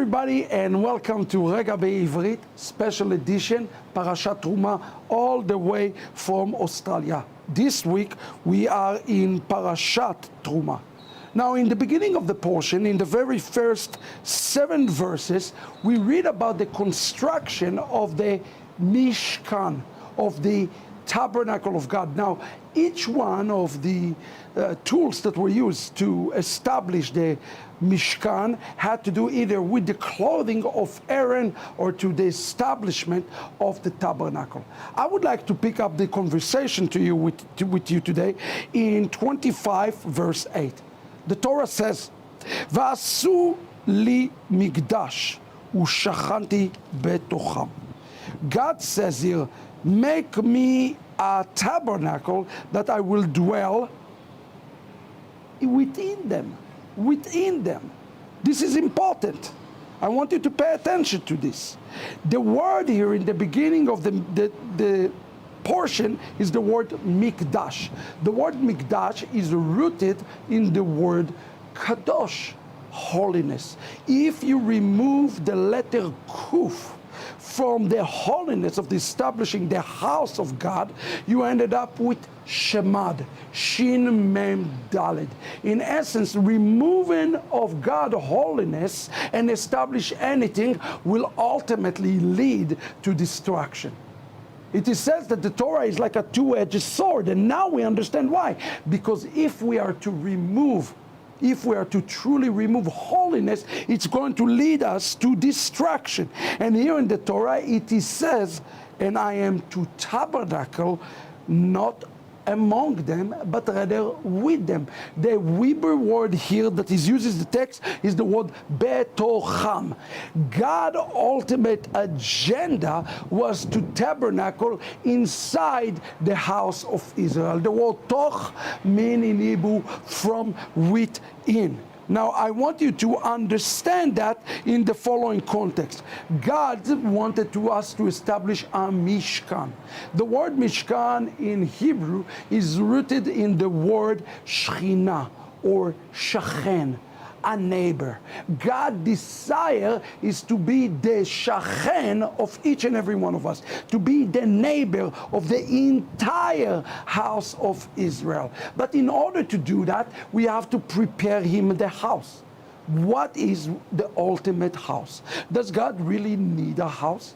everybody, and welcome to Regah Bivrit, special edition, Parashat Terumah, all the way from Australia. This week, we are in Parashat Terumah. Now, in the beginning of the portion, in the very first 7 verses, we read about the construction of the Mishkan, of the tabernacle of God. Now, each one of the tools that were used to establish the Mishkan had to do either with the clothing of Aaron or to the establishment of the tabernacle. I would like to pick up the conversation with you today in 25 verse 8. The Torah says, "Va'asu li migdash u'shachanti betocham." God says here, make me a tabernacle that I will dwell within them. Within them. This is important. I want you to pay attention to this. The word here in the beginning of the portion is the word mikdash. The word mikdash is rooted in the word kadosh, holiness. If you remove the letter kuf from the holiness of the establishing the house of God, you ended up with Shemad, Shin Mem Daled. In essence, removing of God holiness and establish anything will ultimately lead to destruction. It is said that the Torah is like a two-edged sword, and now we understand why. Because if we are to truly remove holiness, it's going to lead us to destruction. And here in the Torah, it is says, and I am to tabernacle not among them, but rather with them. The Hebrew word here that is used in the text is the word betocham. God's ultimate agenda was to tabernacle inside the house of Israel. The word toch means in Hebrew from within. Now, I want you to understand that in the following context. God wanted us to establish a Mishkan. The word Mishkan in Hebrew is rooted in the word Shechina or Shachen, a neighbor. God's desire is to be the shachen of each and every one of us, to be the neighbor of the entire house of Israel. But in order to do that, we have to prepare him the house. What is the ultimate house? Does God really need a house?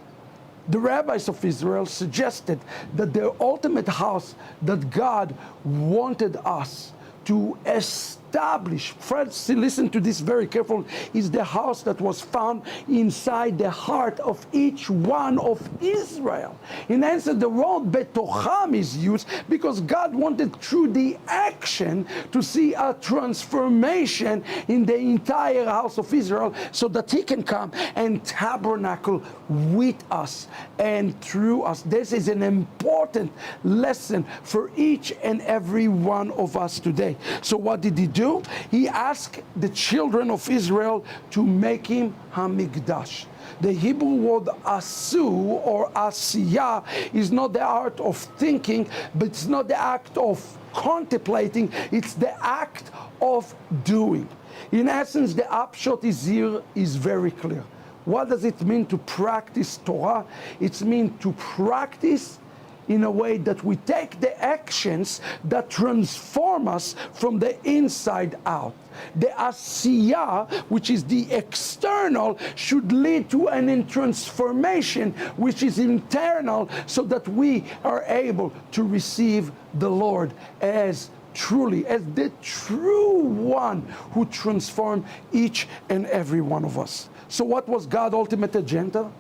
The rabbis of Israel suggested that the ultimate house that God wanted us to establish, friends, listen to this very carefully, is the house that was found inside the heart of each one of Israel. In answer, the word betocham is used because God wanted through the action to see a transformation in the entire house of Israel so that he can come and tabernacle with us and through us. This is an important lesson for each and every one of us today. So what did he do? He asked the children of Israel to make him Hamikdash. The Hebrew word asu or asiyah is not the art of thinking, but it's not the act of contemplating, it's the act of doing. In essence, the upshot is very clear. What does it mean to practice Torah? It means to practice in a way that we take the actions that transform us from the inside out. The asiyah, which is the external, should lead to an transformation which is internal, so that we are able to receive the Lord as the true one who transformed each and every one of us. So what was God's ultimate agenda?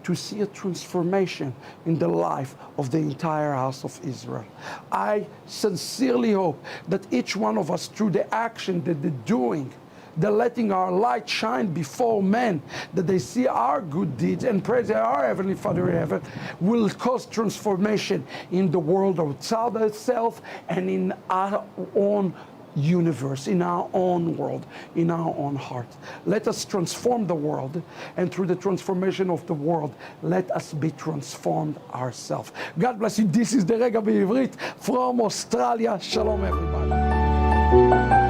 To see a transformation in the life of the entire house of Israel. I sincerely hope that each one of us, through the action, the doing, the letting our light shine before men, that they see our good deeds and praise our Heavenly Father in heaven, will cause transformation in the world outside itself and in our own universe, in our own world, in our own heart. Let us transform the world, and through the transformation of the world, let us be transformed ourselves. God bless you. This is the Regah Bivrit from Australia. Shalom, everybody.